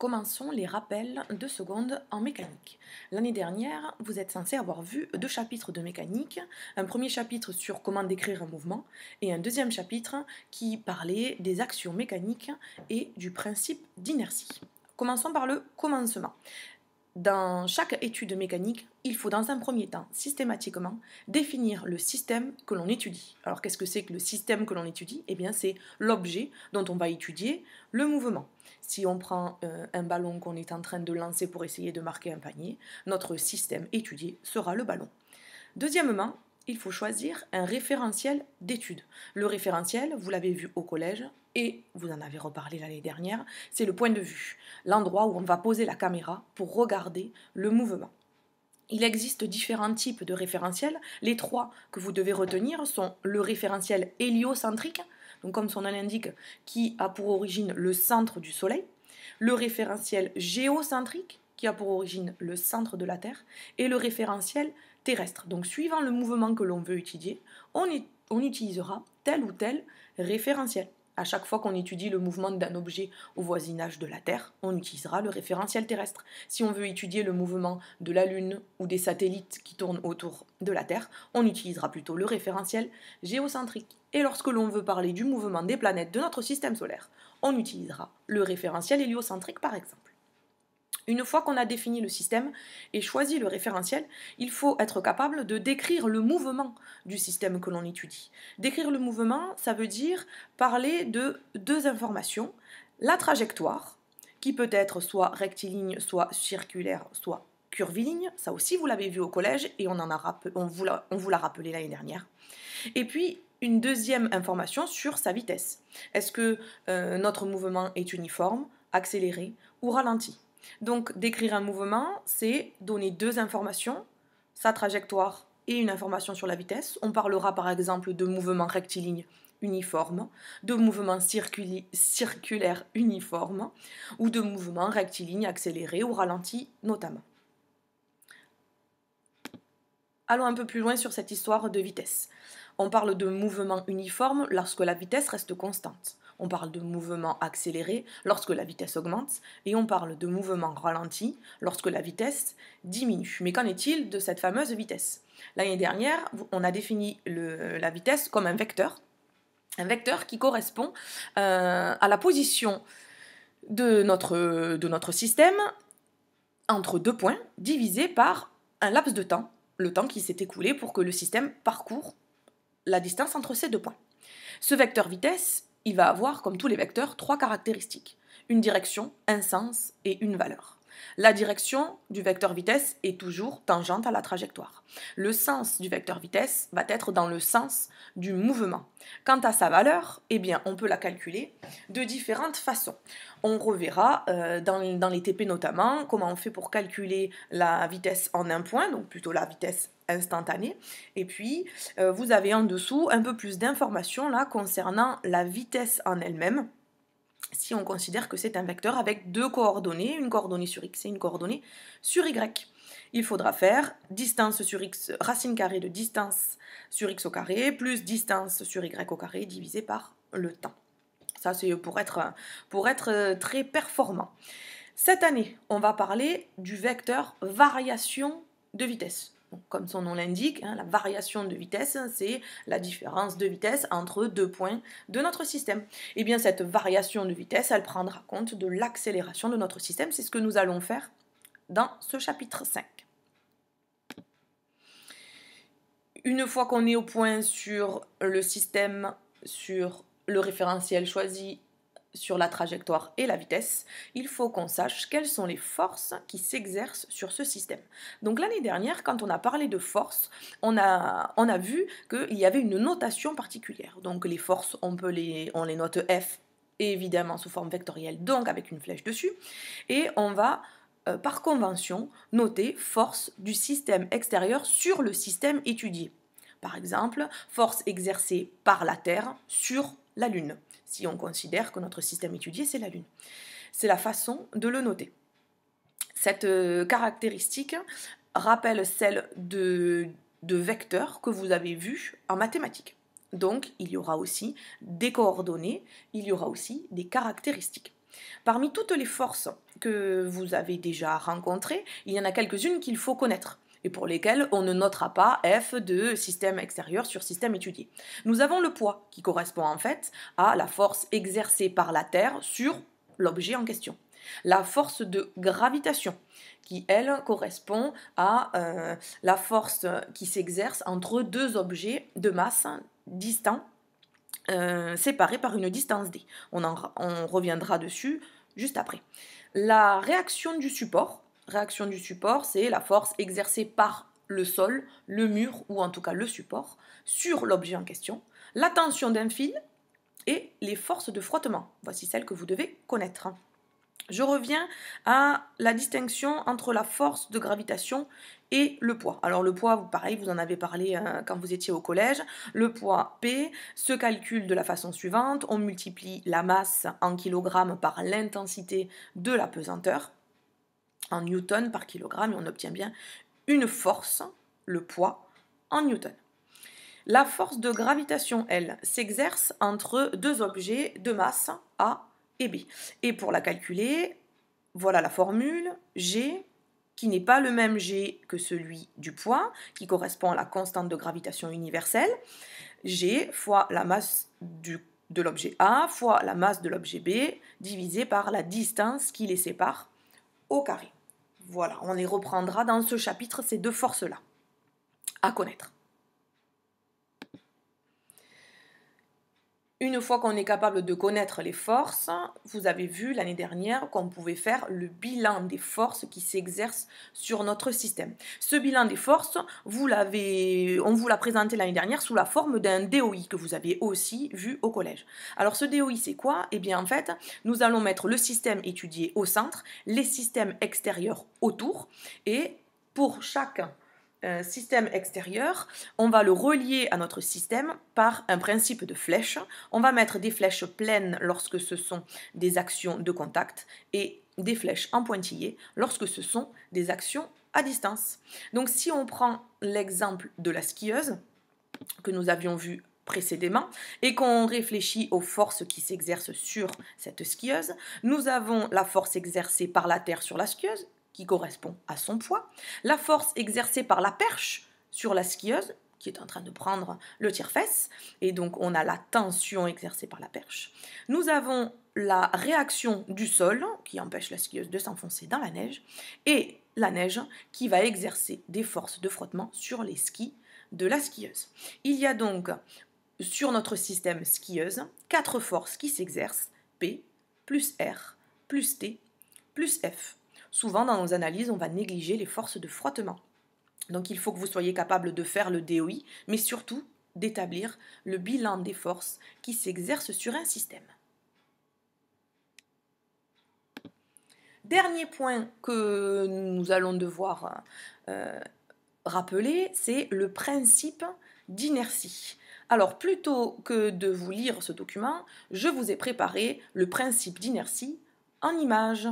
Commençons les rappels de secondes en mécanique. L'année dernière, vous êtes censé avoir vu deux chapitres de mécanique, un premier chapitre sur comment décrire un mouvement et un deuxième chapitre qui parlait des actions mécaniques et du principe d'inertie. Commençons par le commencement. Dans chaque étude mécanique, il faut dans un premier temps, systématiquement, définir le système que l'on étudie. Alors qu'est-ce que c'est que le système que l'on étudie? Eh bien c'est l'objet dont on va étudier le mouvement. Si on prend un ballon qu'on est en train de lancer pour essayer de marquer un panier, notre système étudié sera le ballon. Deuxièmement, il faut choisir un référentiel d'étude. Le référentiel, vous l'avez vu au collège, et vous en avez reparlé l'année dernière, c'est le point de vue, l'endroit où on va poser la caméra pour regarder le mouvement. Il existe différents types de référentiels. Les trois que vous devez retenir sont le référentiel héliocentrique, donc comme son nom l'indique, qui a pour origine le centre du Soleil, le référentiel géocentrique, qui a pour origine le centre de la Terre, et le référentiel terrestre. Donc suivant le mouvement que l'on veut étudier, on utilisera tel ou tel référentiel. À chaque fois qu'on étudie le mouvement d'un objet au voisinage de la Terre, on utilisera le référentiel terrestre. Si on veut étudier le mouvement de la Lune ou des satellites qui tournent autour de la Terre, on utilisera plutôt le référentiel géocentrique. Et lorsque l'on veut parler du mouvement des planètes de notre système solaire, on utilisera le référentiel héliocentrique par exemple. Une fois qu'on a défini le système et choisi le référentiel, il faut être capable de décrire le mouvement du système que l'on étudie. Décrire le mouvement, ça veut dire parler de deux informations. La trajectoire, qui peut être soit rectiligne, soit circulaire, soit curviligne. Ça aussi, vous l'avez vu au collège et on vous l'a rappelé l'année dernière. Et puis, une deuxième information sur sa vitesse. Est-ce que notre mouvement est uniforme, accéléré ou ralenti? Donc, décrire un mouvement, c'est donner deux informations, sa trajectoire et une information sur la vitesse. On parlera par exemple de mouvement rectiligne uniforme, de mouvement circulaire uniforme ou de mouvement rectiligne accéléré ou ralenti notamment. Allons un peu plus loin sur cette histoire de vitesse. On parle de mouvement uniforme lorsque la vitesse reste constante. On parle de mouvement accéléré lorsque la vitesse augmente et on parle de mouvement ralenti lorsque la vitesse diminue. Mais qu'en est-il de cette fameuse vitesse? L'année dernière, on a défini la vitesse comme un vecteur qui correspond à la position de notre système entre deux points divisé par un laps de temps, le temps qui s'est écoulé pour que le système parcourt la distance entre ces deux points. Ce vecteur vitesse, il va avoir, comme tous les vecteurs, trois caractéristiques. Une direction, un sens et une valeur. La direction du vecteur vitesse est toujours tangente à la trajectoire. Le sens du vecteur vitesse va être dans le sens du mouvement. Quant à sa valeur, eh bien, on peut la calculer de différentes façons. On reverra dans les TP notamment comment on fait pour calculer la vitesse en un point, donc plutôt la vitesse instantanée. Et puis, vous avez en dessous un peu plus d'informations là concernant la vitesse en elle-même, si on considère que c'est un vecteur avec deux coordonnées, une coordonnée sur x et une coordonnée sur y. Il faudra faire distance sur x, racine carrée de distance sur x au carré, plus distance sur y au carré divisé par le temps. Ça, c'est pour être très performant. Cette année, on va parler du vecteur variation de vitesse. Donc, comme son nom l'indique, la variation de vitesse, c'est la différence de vitesse entre deux points de notre système. Et bien, cette variation de vitesse, elle prendra compte de l'accélération de notre système. C'est ce que nous allons faire dans ce chapitre 5. Une fois qu'on est au point sur le système, sur le référentiel choisi, sur la trajectoire et la vitesse, il faut qu'on sache quelles sont les forces qui s'exercent sur ce système. Donc l'année dernière, quand on a parlé de force, on a vu qu'il y avait une notation particulière. Donc les forces, on les note F, évidemment sous forme vectorielle, donc avec une flèche dessus, et on va par convention noter force du système extérieur sur le système étudié. Par exemple, force exercée par la Terre sur la Lune, si on considère que notre système étudié, c'est la Lune. C'est la façon de le noter. Cette caractéristique rappelle celle de vecteurs que vous avez vus en mathématiques. Donc, il y aura aussi des coordonnées, il y aura aussi des caractéristiques. Parmi toutes les forces que vous avez déjà rencontrées, il y en a quelques-unes qu'il faut connaître et pour lesquelles on ne notera pas F de système extérieur sur système étudié. Nous avons le poids qui correspond en fait à la force exercée par la Terre sur l'objet en question. La force de gravitation qui, elle, correspond à la force qui s'exerce entre deux objets de masse distants, séparés par une distance d. On reviendra dessus juste après. La réaction du support, c'est la force exercée par le sol, le mur ou en tout cas le support sur l'objet en question, la tension d'un fil et les forces de frottement. Voici celles que vous devez connaître. Je reviens à la distinction entre la force de gravitation et le poids. Alors le poids, pareil, vous en avez parlé quand vous étiez au collège. Le poids P se calcule de la façon suivante. On multiplie la masse en kilogrammes par l'intensité de la pesanteur, en newton par kilogramme, et on obtient bien une force, le poids, en newton. La force de gravitation, elle, s'exerce entre deux objets de masse A et B. Et pour la calculer, voilà la formule G, qui n'est pas le même G que celui du poids, qui correspond à la constante de gravitation universelle. G fois la masse de l'objet A fois la masse de l'objet B, divisé par la distance qui les sépare au carré. Voilà, on les reprendra dans ce chapitre, ces deux forces-là, à connaître. Une fois qu'on est capable de connaître les forces, vous avez vu l'année dernière qu'on pouvait faire le bilan des forces qui s'exercent sur notre système. Ce bilan des forces, on vous l'a présenté l'année dernière sous la forme d'un DOI que vous aviez aussi vu au collège. Alors ce DOI c'est quoi? Eh bien en fait, nous allons mettre le système étudié au centre, les systèmes extérieurs autour, et pour chaque système extérieur, on va le relier à notre système par un principe de flèche. On va mettre des flèches pleines lorsque ce sont des actions de contact et des flèches en pointillé lorsque ce sont des actions à distance. Donc si on prend l'exemple de la skieuse que nous avions vu précédemment et qu'on réfléchit aux forces qui s'exercent sur cette skieuse, nous avons la force exercée par la terre sur la skieuse qui correspond à son poids, la force exercée par la perche sur la skieuse, qui est en train de prendre le tire-fesse, et donc on a la tension exercée par la perche. Nous avons la réaction du sol, qui empêche la skieuse de s'enfoncer dans la neige, et la neige qui va exercer des forces de frottement sur les skis de la skieuse. Il y a donc sur notre système skieuse 4 forces qui s'exercent, P, plus R, plus T, plus F. Souvent, dans nos analyses, on va négliger les forces de frottement. Donc, il faut que vous soyez capable de faire le DOI, mais surtout d'établir le bilan des forces qui s'exercent sur un système. Dernier point que nous allons devoir rappeler, c'est le principe d'inertie. Alors, plutôt que de vous lire ce document, je vous ai préparé le principe d'inertie en images.